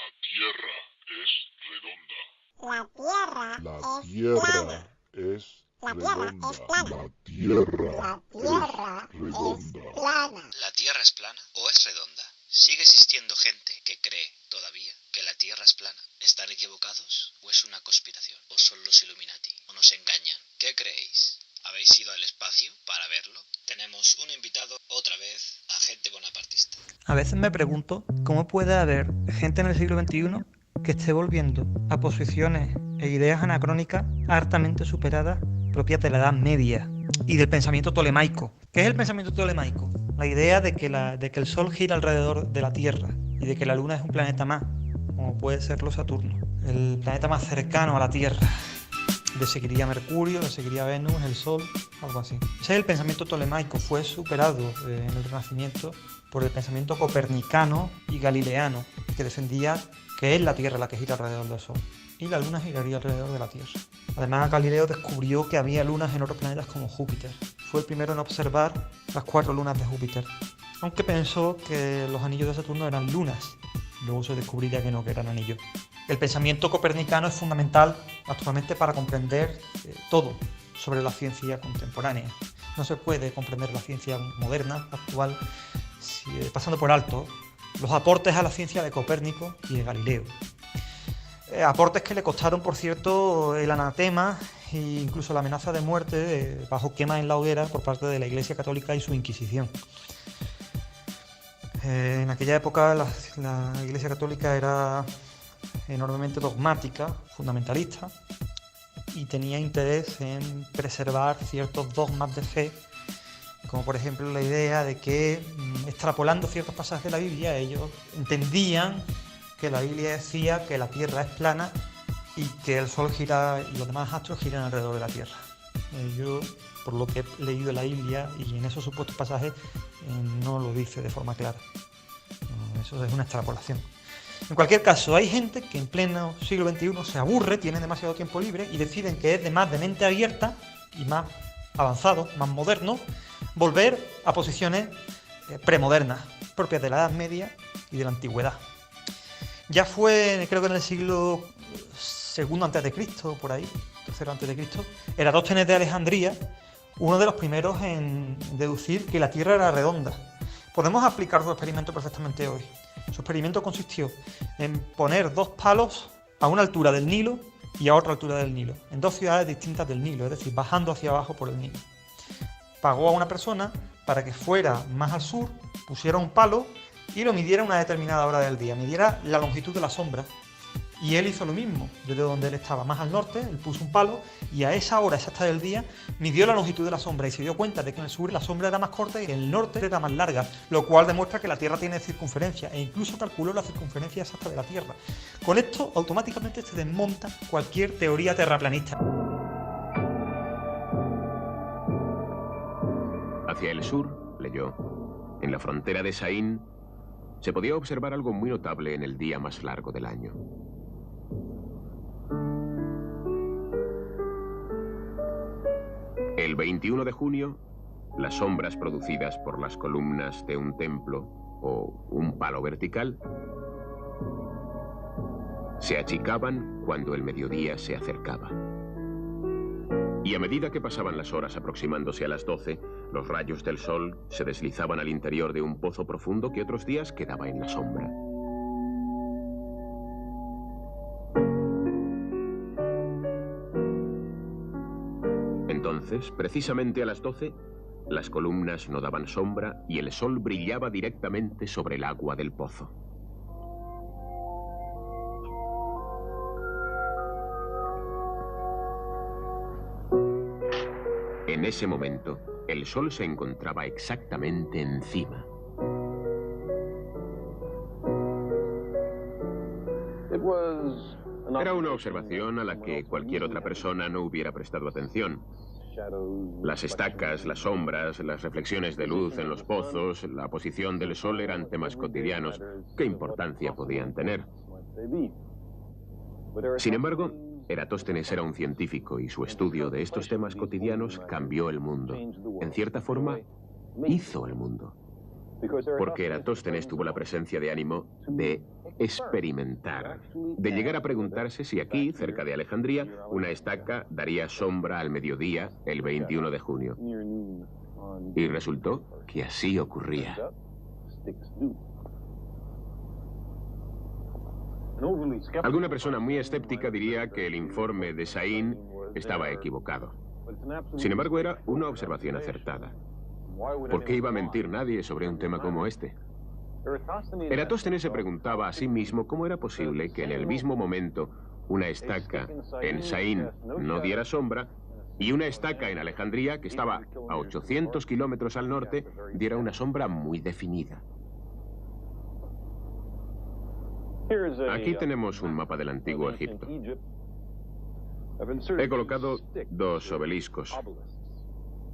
La Tierra La es Tierra plana. es La Tierra redonda. es plana. La Tierra La Tierra es redonda. es plana. ¿La Tierra es plana o es redonda? ¿Sigue existiendo gente que cree todavía que la Tierra es plana? ¿Están equivocados o es una conspiración? ¿O son los Illuminati? ¿O nos engañan? ¿Qué creéis? ¿Habéis ido al espacio para verlo? Tenemos un invitado, otra vez, agente bonapartista. A veces me pregunto cómo puede haber gente en el siglo XXI que esté volviendo a posiciones e ideas anacrónicas hartamente superadas propias de la Edad Media y del pensamiento tolemaico. ¿Qué es el pensamiento tolemaico? La idea de que el Sol gira alrededor de la Tierra y de que la Luna es un planeta más, como puede serlo Saturno, el planeta más cercano a la Tierra. Le seguiría Mercurio, le seguiría Venus, el Sol, algo así. Ese es el pensamiento tolemaico, fue superado en el Renacimiento por el pensamiento copernicano y galileano, que defendía que es la Tierra la que gira alrededor del Sol y la Luna giraría alrededor de la Tierra. Además, Galileo descubrió que había lunas en otros planetas como Júpiter. Fue el primero en observar las 4 lunas de Júpiter, aunque pensó que los anillos de Saturno eran lunas. Luego se descubriría que no, que eran anillos. El pensamiento copernicano es fundamental actualmente para comprender todo sobre la ciencia contemporánea. No se puede comprender la ciencia moderna, actual, pasando por alto los aportes a la ciencia de Copérnico y de Galileo. Aportes que le costaron, por cierto, el anatema e incluso la amenaza de muerte bajo quema en la hoguera por parte de la Iglesia Católica y su Inquisición. En aquella época la Iglesia Católica era enormemente dogmática, fundamentalista, y tenía interés en preservar ciertos dogmas de fe, como por ejemplo la idea de que, extrapolando ciertos pasajes de la Biblia, ellos entendían que la Biblia decía que la Tierra es plana y que el Sol gira y los demás astros giran alrededor de la Tierra. Yo, por lo que he leído en la Biblia y en esos supuestos pasajes, no lo dice de forma clara. Eso es una extrapolación. En cualquier caso, hay gente que en pleno siglo XXI se aburre, tiene demasiado tiempo libre y deciden que es de mente abierta y más avanzado, más moderno, volver a posiciones premodernas, propias de la Edad Media y de la Antigüedad. Ya fue, creo que en el siglo II a.C., por ahí, III a.C., Eratóstenes de Alejandría, uno de los primeros en deducir que la Tierra era redonda. Podemos aplicar su experimento perfectamente hoy. Su experimento consistió en poner 2 palos a una altura del Nilo y a otra altura del Nilo, en 2 ciudades distintas del Nilo, es decir, bajando hacia abajo por el Nilo. Pagó a una persona para que fuera más al sur, pusiera un palo y lo midiera a una determinada hora del día, midiera la longitud de la sombra. Y él hizo lo mismo, desde donde él estaba más al norte, él puso un palo y a esa hora exacta del día midió la longitud de la sombra y se dio cuenta de que en el sur la sombra era más corta y en el norte era más larga, lo cual demuestra que la Tierra tiene circunferencia e incluso calculó la circunferencia exacta de la Tierra. Con esto automáticamente se desmonta cualquier teoría terraplanista. Hacia el sur, leyó, en la frontera de Saín, se podía observar algo muy notable en el día más largo del año. El 21 de junio, las sombras producidas por las columnas de un templo o un palo vertical se achicaban cuando el mediodía se acercaba. Y a medida que pasaban las horas aproximándose a las 12, los rayos del sol se deslizaban al interior de un pozo profundo que otros días quedaba en la sombra. Entonces, precisamente a las 12, las columnas no daban sombra y el sol brillaba directamente sobre el agua del pozo. En ese momento, el sol se encontraba exactamente encima. Era una observación a la que cualquier otra persona no hubiera prestado atención. Las estacas, las sombras, las reflexiones de luz en los pozos, la posición del sol eran temas cotidianos. ¿Qué importancia podían tener? Sin embargo, Eratóstenes era un científico y su estudio de estos temas cotidianos cambió el mundo. En cierta forma, hizo el mundo. Porque Eratóstenes tuvo la presencia de ánimo de experimentar, de llegar a preguntarse si aquí, cerca de Alejandría, una estaca daría sombra al mediodía el 21 de junio. Y resultó que así ocurría. Alguna persona muy escéptica diría que el informe de Sain estaba equivocado. Sin embargo, era una observación acertada. ¿Por qué iba a mentir nadie sobre un tema como este? Eratóstenes se preguntaba a sí mismo cómo era posible que en el mismo momento una estaca en Sain no diera sombra y una estaca en Alejandría, que estaba a 800 kilómetros al norte, diera una sombra muy definida. Aquí tenemos un mapa del antiguo Egipto. He colocado dos obeliscos,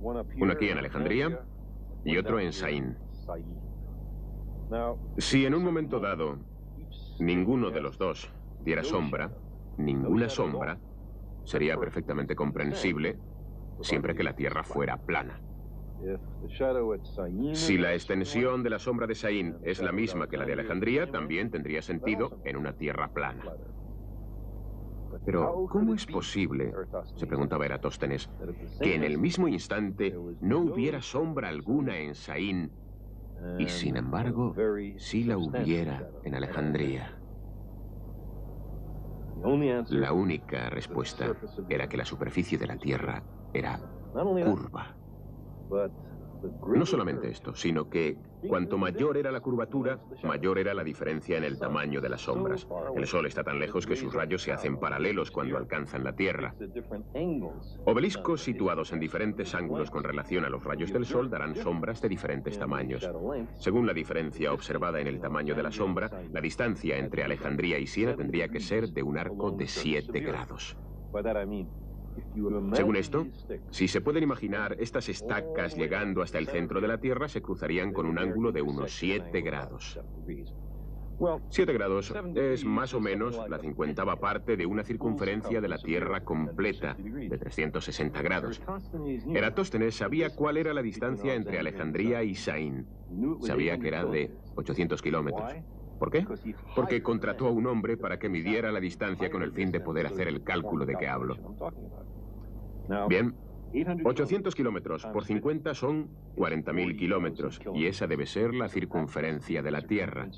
uno aquí en Alejandría y otro en Sain. Si en un momento dado ninguno de los dos diera sombra, ninguna sombra, sería perfectamente comprensible siempre que la Tierra fuera plana. Si la extensión de la sombra de Sain es la misma que la de Alejandría, también tendría sentido en una Tierra plana. Pero, ¿cómo es posible, se preguntaba Eratóstenes, que en el mismo instante no hubiera sombra alguna en Sain y, sin embargo, sí la hubiera en Alejandría? La única respuesta era que la superficie de la Tierra era curva. No solamente esto, sino que cuanto mayor era la curvatura, mayor era la diferencia en el tamaño de las sombras. El Sol está tan lejos que sus rayos se hacen paralelos cuando alcanzan la Tierra. Obeliscos situados en diferentes ángulos con relación a los rayos del Sol darán sombras de diferentes tamaños. Según la diferencia observada en el tamaño de la sombra, la distancia entre Alejandría y Siena tendría que ser de un arco de 7 grados. Según esto, si se pueden imaginar estas estacas llegando hasta el centro de la Tierra, se cruzarían con un ángulo de unos 7 grados. 7 grados es más o menos la 50ª parte de una circunferencia de la Tierra completa, de 360 grados. Eratóstenes sabía cuál era la distancia entre Alejandría y Sain. Sabía que era de 800 kilómetros. ¿Por qué? Porque contrató a un hombre para que midiera la distancia con el fin de poder hacer el cálculo de que hablo. Bien, 800 kilómetros por 50 son 40.000 kilómetros, y esa debe ser la circunferencia de la Tierra.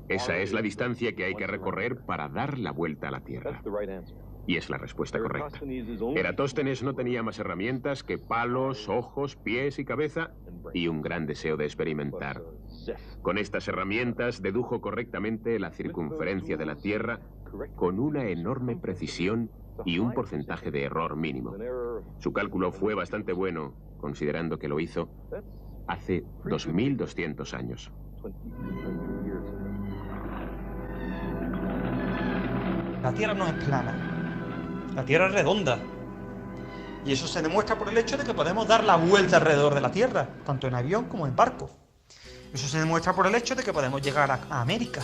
Esa es la distancia que hay que recorrer para dar la vuelta a la Tierra. Y es la respuesta correcta. Eratóstenes no tenía más herramientas que palos, ojos, pies y cabeza, y un gran deseo de experimentar. Con estas herramientas dedujo correctamente la circunferencia de la Tierra con una enorme precisión y un porcentaje de error mínimo. Su cálculo fue bastante bueno, considerando que lo hizo hace 2.200 años. La Tierra no es plana. La Tierra es redonda. Y eso se demuestra por el hecho de que podemos dar la vuelta alrededor de la Tierra, tanto en avión como en barco. Eso se demuestra por el hecho de que podemos llegar a América.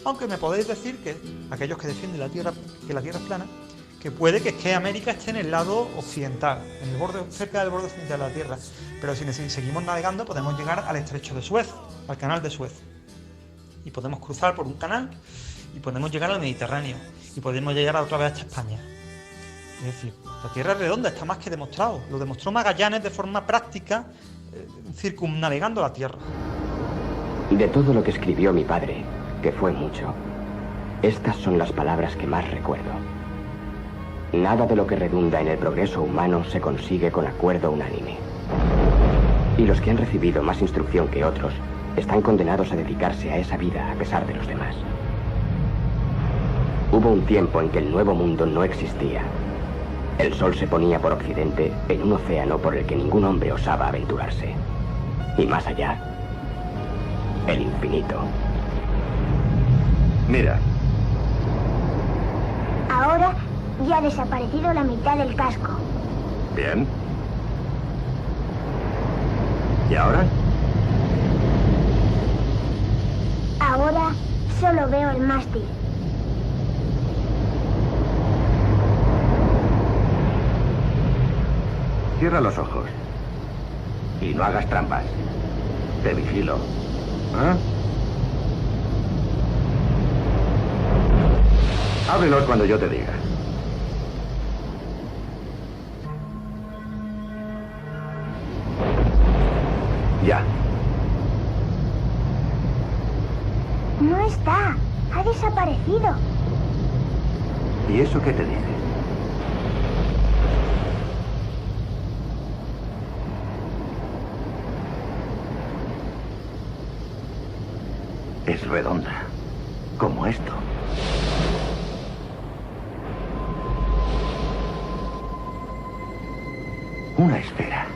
Aunque me podéis decir que aquellos que defienden que la Tierra es plana, que puede que América esté en el lado occidental, cerca del borde occidental de la Tierra. Pero si seguimos navegando podemos llegar al estrecho de Suez, al canal de Suez. Y podemos cruzar por un canal y podemos llegar al Mediterráneo. Y podemos llegar otra vez hasta España. Es decir, la Tierra es redonda, está más que demostrado. Lo demostró Magallanes de forma práctica, circumnavegando la Tierra. De todo lo que escribió mi padre, que fue mucho, estas son las palabras que más recuerdo. Nada de lo que redunda en el progreso humano se consigue con acuerdo unánime. Y los que han recibido más instrucción que otros están condenados a dedicarse a esa vida a pesar de los demás. Hubo un tiempo en que el Nuevo Mundo no existía. El sol se ponía por occidente en un océano por el que ningún hombre osaba aventurarse. Y más allá, el infinito. Mira. Ahora ya ha desaparecido la mitad del casco. Bien. ¿Y ahora? Ahora solo veo el mástil. Cierra los ojos. Y no hagas trampas. Te vigilo. ¿Ah? Ábrelos cuando yo te diga. Ya. No está. Ha desaparecido. ¿Y eso qué te dice? Es redonda. Como esto. Una esfera.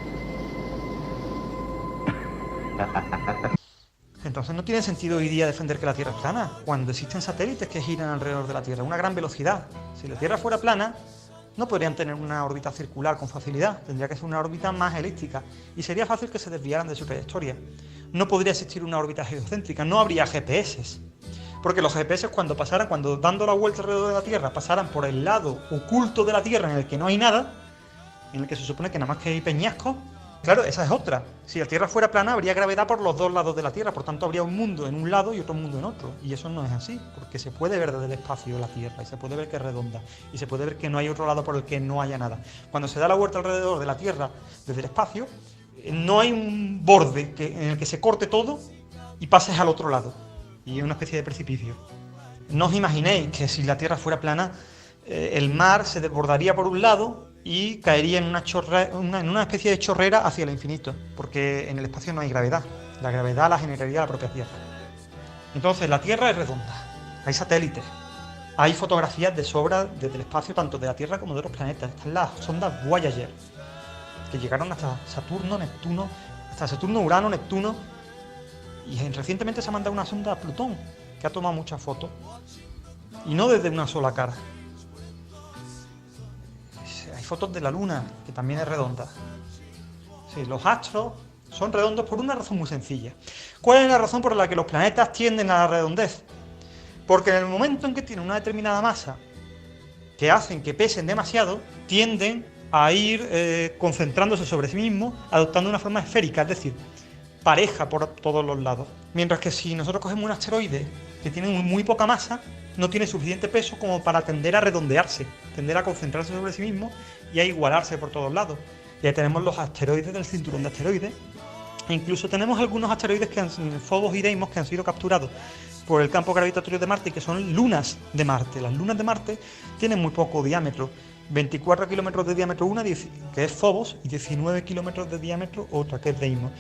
Entonces no tiene sentido hoy día defender que la Tierra es plana, cuando existen satélites que giran alrededor de la Tierra a una gran velocidad. Si la Tierra fuera plana, no podrían tener una órbita circular con facilidad, tendría que ser una órbita más elíptica, y sería fácil que se desviaran de su trayectoria. No podría existir una órbita geocéntrica, no habría GPS. Porque los GPS cuando dando la vuelta alrededor de la Tierra, pasaran por el lado oculto de la Tierra en el que no hay nada, en el que se supone que nada más que hay peñascos. Claro, esa es otra. Si la Tierra fuera plana, habría gravedad por los dos lados de la Tierra, por tanto habría un mundo en un lado y otro mundo en otro. Y eso no es así, porque se puede ver desde el espacio la Tierra, y se puede ver que es redonda, y se puede ver que no hay otro lado por el que no haya nada. Cuando se da la vuelta alrededor de la Tierra desde el espacio, no hay un borde en el que se corte todo y pases al otro lado. Y es una especie de precipicio. No os imaginéis que si la Tierra fuera plana, el mar se desbordaría por un lado y caería en una especie de chorrera hacia el infinito, porque en el espacio no hay gravedad. La gravedad la generaría la propia Tierra. Entonces, la Tierra es redonda. Hay satélites. Hay fotografías de sobra desde el espacio, tanto de la Tierra como de otros planetas. Están las sondas Voyager, que llegaron hasta Saturno, Urano, Neptuno. Y recientemente se ha mandado una sonda a Plutón, que ha tomado muchas fotos. Y no desde una sola cara. Hay fotos de la Luna, que también es redonda. Sí, los astros son redondos por una razón muy sencilla. ¿Cuál es la razón por la que los planetas tienden a la redondez? Porque en el momento en que tienen una determinada masa, que hacen que pesen demasiado, tienden a ir concentrándose sobre sí mismos, adoptando una forma esférica, es decir, pareja por todos los lados. Mientras que si nosotros cogemos un asteroide que tiene muy poca masa, no tiene suficiente peso como para tender a redondearse, tender a concentrarse sobre sí mismo y a igualarse por todos lados. Ya tenemos los asteroides del cinturón de asteroides, e incluso tenemos algunos asteroides Phobos y Deimos, que han sido capturados por el campo gravitatorio de Marte, que son lunas de Marte. Las lunas de Marte tienen muy poco diámetro, 24 kilómetros de diámetro una, que es Phobos, y 19 kilómetros de diámetro otra, que es Deimos.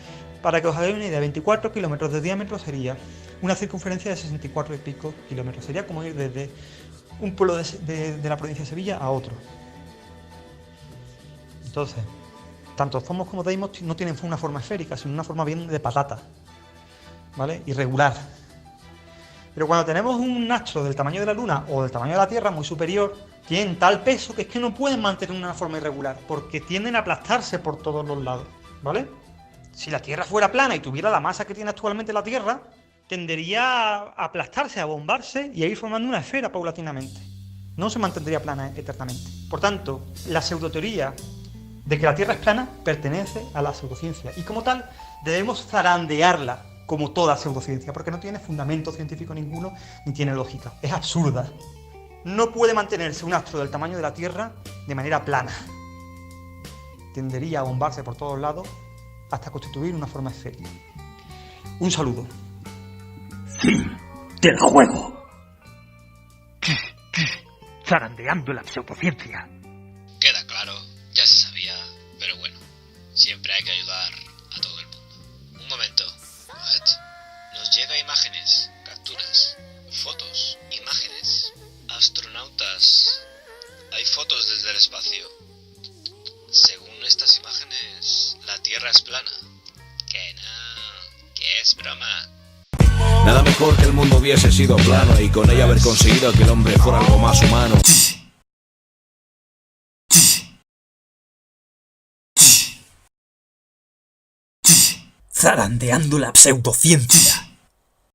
Para que os hagáis una idea, 24 kilómetros de diámetro sería una circunferencia de 64 y pico kilómetros. Sería como ir desde un pueblo de la provincia de Sevilla a otro. Entonces, tanto Phobos como Deimos no tienen una forma esférica, sino una forma bien de patata, ¿vale? Irregular. Pero cuando tenemos un astro del tamaño de la Luna o del tamaño de la Tierra muy superior, tienen tal peso que es que no pueden mantener una forma irregular, porque tienden a aplastarse por todos los lados, ¿vale? Si la Tierra fuera plana y tuviera la masa que tiene actualmente la Tierra, tendería a aplastarse, a bombarse y a ir formando una esfera paulatinamente. No se mantendría plana eternamente. Por tanto, la pseudoteoría de que la Tierra es plana pertenece a la pseudociencia, y como tal debemos zarandearla como toda pseudociencia, porque no tiene fundamento científico ninguno ni tiene lógica. Es absurda. No puede mantenerse un astro del tamaño de la Tierra de manera plana. Tendería a bombarse por todos lados hasta constituir una forma esférica. Un saludo. Fin del juego. Zarandeando la pseudociencia. Queda claro, ya se sabía, pero bueno, siempre hay que ayudar a todo el mundo. Un momento. ¿What? Nos llega imágenes, capturas, fotos, imágenes. Astronautas. Hay fotos desde el espacio. Según estas imágenes, la Tierra es plana. Que no, que es broma. Nada mejor que el mundo hubiese sido plano y con ello haber conseguido que el hombre fuera algo más humano. Zarandeando la pseudociencia.